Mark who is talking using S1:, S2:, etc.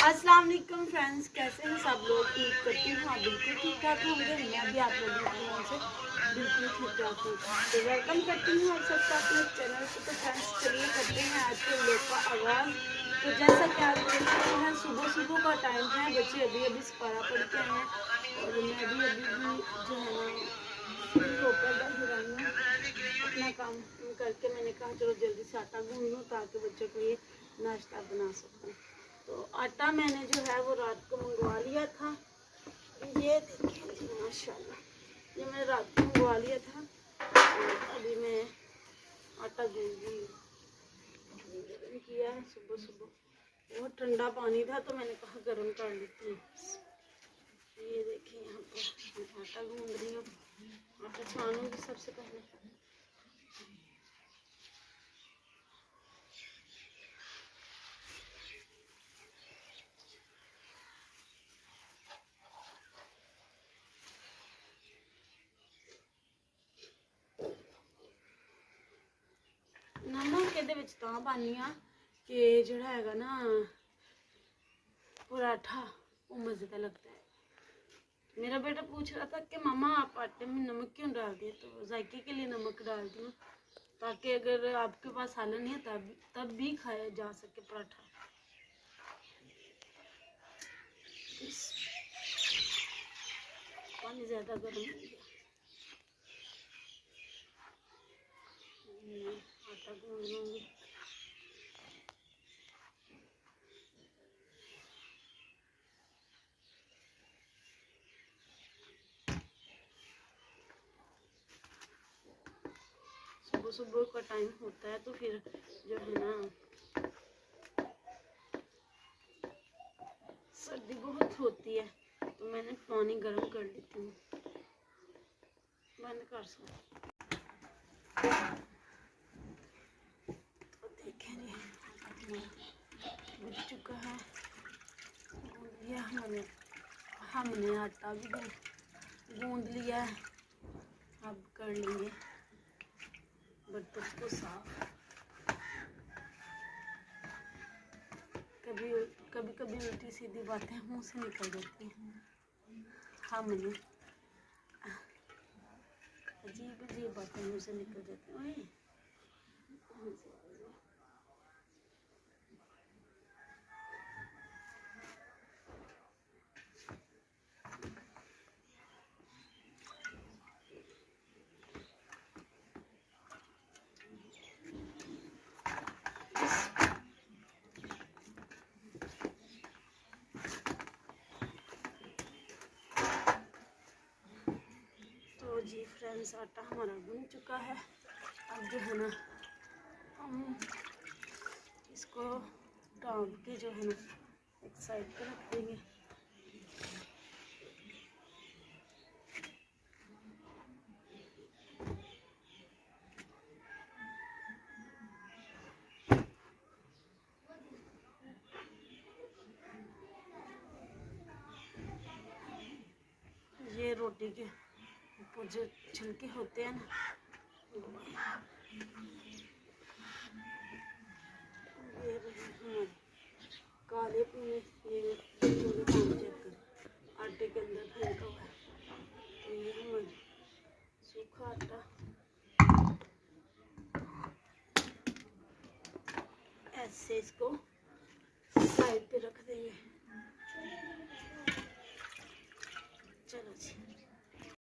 S1: अस्सलाम वालेकुम फ्रेंड्स, कैसे हैं सब लोग। उम्मीद करती हूँ आप बिल्कुल ठीक ठाक होंगे। मैं भी आप लोगों की वजह से बिल्कुल ठीक ठाक हूँ। तो वेलकम करती हूँ आप सबका अपने चैनल पर। तो फ्रेंड्स चलिए करते हैं आज के व्लॉग का आगाज़। तो जैसा कि आप देख सकते हैं सुबह सुबह का टाइम है, बच्चे अभी अभी सपारा पढ़ के आए हैं और मैं भी अभी जो है ना फ्री होकर बैठी रही हूँ अपना काम करके। मैंने कहा चलो जल्दी से आटा गूंद लूँ ताकि बच्चों के लिए नाश्ता बना सकूँ। तो आटा मैंने जो है वो रात को मंगवा लिया था। ये देखिए जी माशाल्लाह, ये मैंने रात को मंगवा लिया था और अभी मैं आटा गूंद किया है। सुबह सुबह बहुत ठंडा पानी था तो मैंने कहा गर्म कर लेती हूँ। ये देखिए यहाँ पर आटा गूंद रही हूँ। आटा छानूंगी सबसे पहले। नमक ਇਹਦੇ ਵਿੱਚ ਤਾਂ ਪਾਣੀ ਆ कि ਜਿਹੜਾ ਹੈਗਾ ना पराठा वो मज़ेदार लगता है। मेरा बेटा पूछ रहा था कि मामा आप आटे में नमक क्यों डाल दिए, तो जायके के लिए नमक डाल दूँ ताकि अगर आपके पास सालन नहीं है तब भी खाया जा सके पराठा। पानी ज़्यादा गर्म हो गया। आटा गूंद लूँगी। सुबह सुबह का टाइम होता है तो फिर जो है ना सर्दी बहुत होती है तो मैंने पानी गर्म कर लेती हूँ। बंद कर सकते तो देखें जी बुझ चुका है। गूंद लिया हमने आटा भी गूंद लिया है। अब कर लेंगे बर्तन को साफ। कभी कभी उल्टी सीधी बातें मुंह से निकल जाती हैं। हमने अजीब अजीब बातें मुंह से निकल जाती हैं। तो जी फ्रेंड्स आटा हमारा गूंद चुका है। अब जो है ना हम इसको ढाँप के जो है ना एक साइड पे रख देंगे। ये रोटी के ऊपर जो छिलके होते हैं ना ये हमारे काले पीने ये चेक कर आटे के अंदर फेंका हुआ है। तो ये हमारे सूखा आटा ऐसे इसको साइड पे रख